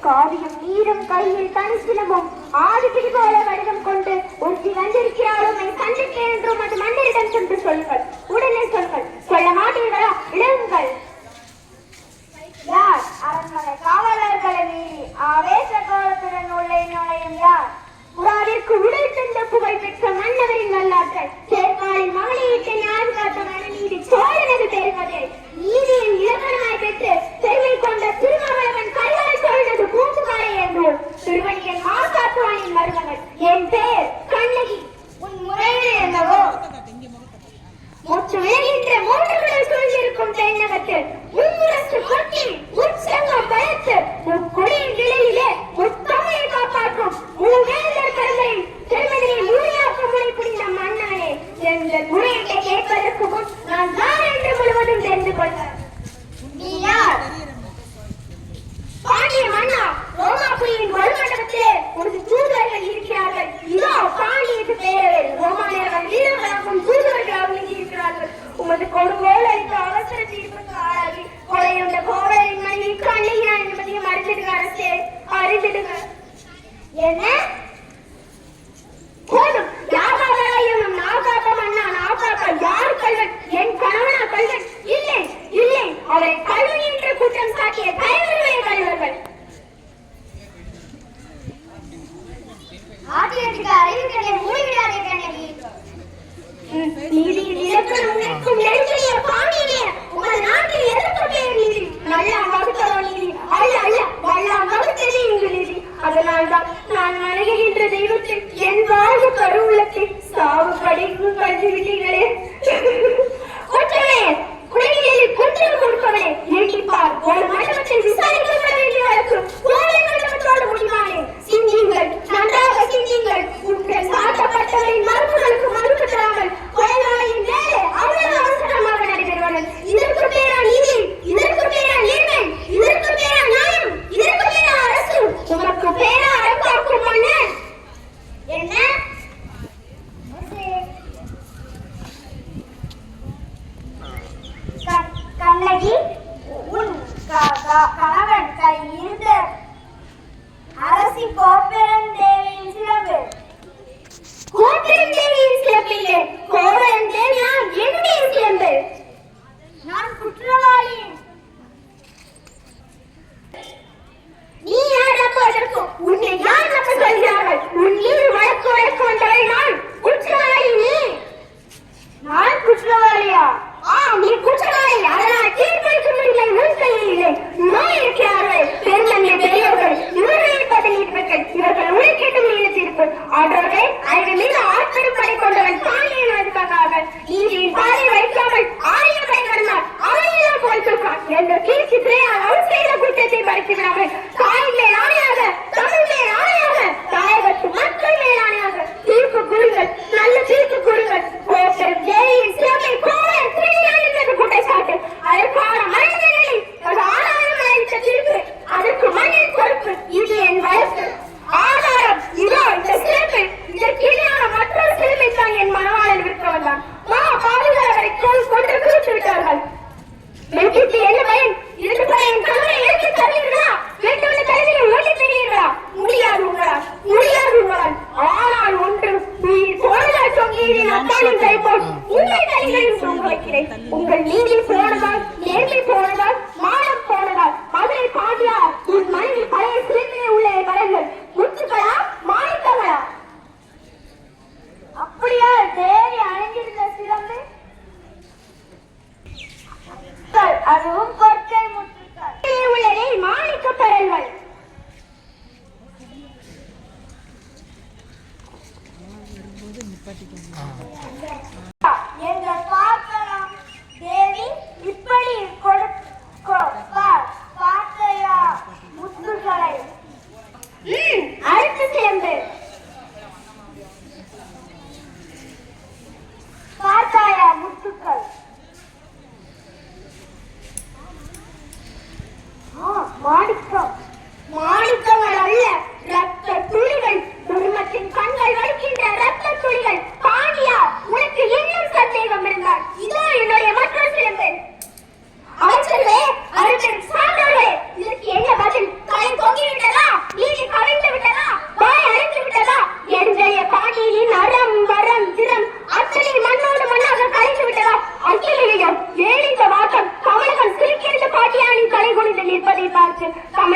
காவியும் நீரும் கையில் தனிசிலமும் ஆதிபிடி போல வடிவம் கொண்டு ஒருத்தி வந்திருக்கிறாலும் கண்டிருக்கேன் என்றும் அது மன்னரிடம் சென்று சொல்லுங்கள். உடனே சொல்கள். சொல்ல மாட்டீர்களா? இடுங்கள். யார் அரண்மனை காவலர்களை மீறி ஆவேச கோலத்துடன் உள்ளே நுழையும் யார்? புறாவிற்கு உடல் தந்த புகழ் பெற்ற மன்னவரின் வரலாற்றை சேர்க்காலின் மகளிருக்கு ஞானம் காத்த மனநீதி சோழனது பெருமதே நீதியின் இலக்கணமாய் பெற்று பெருமை கொண்ட திருமாவளவன் கல்யாண சோழனது பூசுகாரை என்றோம். திருவணியன் மாசாத்துவானின் மருமகள். என் பெயர் கண்ணகி. உன் முறையில் என்னவோ? முற்று விளைகின்ற மூன்றுகளில் சூழ்ந்திருக்கும் தென்னகத்தில் முன்முரசு கொட்டி உற்சங்கம் பயத்து முக்குடியின் கிளையிலே முத்தமையை காப்பாற்றும் மூவேந்தர் கருமையின் திருமதியை முறையாக்க முறை புரிந்த மன்னவனே, எங்கள் முறையீட்டை கேட்பதற்கு முன் நான் யார் என்று முழுவதும் தெரிந்து கொள்வேன். நீ யார்? பாண்டிய மன்னா, ரோமாபுரியின் மறுமண்டபத்திலே ஒரு தூதர்கள் இருக்கிறார்கள். இதோ பாண்டியத்து பேரவை ரோமானியர்கள் வீரர்களாகவும் தூதர்களாகவும் இருக்கிறார்கள். உமது கொடுங்கோல் அளித்த அவசர தீர்ப்புக்கு ஆளாகி கொலையுண்ட கோவலரின் மனைவி கண்ணகியா என்பதையும் அறிந்திடுங்க அரசே, அறிந்திடுங்க. என்ன போதும். யாகாதையும் நாகாப்ப மன்னா நாகாப்ப யார் கல்வன்? என் கணவனா கல்வன்? இல்லை இல்லை, அவரை கல்வன் என்று குற்றம் சாட்டிய தலைவர்களே கல்வர்கள். ஆட்சியத்துக்கு அறிவிக்கலை மூடிவிடாதே கண்ணகி. நீதியின் இலக்கணம் நிற்கும் நெருங்கிய பாண்டியே, உங்கள் நாட்டில் எதற்கு பேர் நீதி? நல்லா வகுத்தவோ நீதி? அல்ல அல்ல, நல்லா வகுத்தது இங்கு நீதி. அதனால்தான் நான் வணங்குகின்ற தெய்வத்தை என் வாழ்வு கருவுள்ளத்தை சாவு படைக்கு கண்டுவிட்டீர்களே. குற்றமே குறைகளில் குற்றம் கொடுப்பவனே, நீட்டிப்பார் ஒரு மண்டபத்தில் விசாரிக்கப்பட வேண்டிய வழக்கு கோவை மண்டபத்தோடு முடிவானே. சிந்திங்கள், நன்றாக சிந்திங்கள். குற்றம் சாட்டப்பட்டவரின் மறுப்புகளுக்கு மறுப்பு தராமல் கொலைவாளையின் வேலை அவ்வளவு அவசரமாக நடைபெறுவார்கள். இதற்கு பேரா நீதி? இதற்கு பேரா நேர்மை? இதற்கு பேரா நியாயம்? இதற்கு பேரா அரசு? உனக்கு பேரா அரசாக்கும் மன்னர்? என்ன கண்ணகி, உன் கணவன் கையிருந்த அரசி கோப்பெருந் தேவியின் சிறப்பு. கோப்பெருந் தேவியின் சிறப்பில்லை, கோவலன் தேவியான் என்னுடைய சிறப்பு. நான் குற்றவாளி. நீ யார் நம்புவதற்கு? உன்னை யார் நம்ப சொல்கிறார்கள்? உன் மீது வழக்கு வந்தவள் நான். குற்றவாளி நீ. நான் குற்றவாளியா? நீ குற்றவாளி. அதனால் தீர்ப்பளிக்கும் உரிமை உன் கையில் இல்லை. நோய் இருக்கிறார்கள் பெருந்தன்மை பெரியவர்கள், இவர்களை பதவியேற்பர்கள். இவர்கள் உழைக்கட்டும் நீல தீர்ப்பு. ஆற்றோர்கள் அவர்கள் மீது ஆட்பெரும் படை கொண்டவன் பாண்டியன் அதுக்காக நீதியின் பாதை வைக்காமல் ஆரிய படை கடந்தால் அவனையெல்லாம் போல் சொல்வான் என்ற கீழ்ச்சி திரையால் அவர் செய்த குற்றத்தை பறித்துவிடாமல் தாய் மேல் ஆணையாக, தமிழ் மேல் ஆணையாக, தாயகத்து மக்கள் மேல் ஆணையாக தீர்ப்பு கூறுங்கள், நல்ல தீர்ப்பு கூறுங்கள். கோப்பெரும் தேவியின் சிறப்பை கோவலன் திருடினான் என்பது குற்றச்சாட்டு. அதற்கான மனிதர்களை ஆதாரம் அளித்த தீர்ப்பு, அதற்கு மண்ணின் பொறுப்பு. இது என் வழக்கு. ஆதாரம் இதோ இந்த சிறப்பு. இதற்கு இணையான மற்றொரு சிறப்பை தான் என் மனவாளன் விற்க வந்தான். பாவிகள் அவரை கொண்டு குறித்து விட்டார்கள். வெற்றிக்கு என்ன பயன்? இதற்கு பயன் கணவனை ஏற்று தருவீர்களா? வெட்டுள்ள தலைவியை ஓட்டி தருவீர்களா? முடியாது உங்களால், முடியாது உங்களால். ஆனால் ஒன்று, நீ சோழர் சொங்கீரின் அத்தானின் கைப்போல் உங்கள் தலைகளையும் தூங்க வைக்கிறேன். உங்கள் நீதி போனதால், நேர்மை போனதால், மானம் போனதால் மதுரை பாண்டியா உன் மனைவி பழைய சிறப்பிலே உள்ள கரங்கள் முத்துக்களா மாணிக்கங்களா? அப்படியா தேவி அணிந்திருந்த சிறப்பு? அதுவும் கொற்கை முத்துக்கள் உள்ளதை மாணிக்க பெறல்கள். எங்கள் பார்க்கலாம் தேவி, இப்படி பார்த்தையா முத்துக்களை? அடுத்து சேர்ந்து பார்த்தாயா முத்துக்கள்? மாணிக்கம். மாணிக்கங்கள் அல்ல, ரத்த துளிகள். குடும்பத்தின் கண்கள் வலிக்கின்ற ரத்த துளிகள். பாண்டியா, உனக்கு இன்னும் சந்தேகம் இருந்தால் இதோ என்னுடைய மற்றொரு சிறப்பு. அமைச்சர்களே, அரசன் சான்றோர்களே, இதற்கு என்ன பதில்? தலை தொங்கிவிட்டதா? இருப்பதை பார்த்து தமிழ்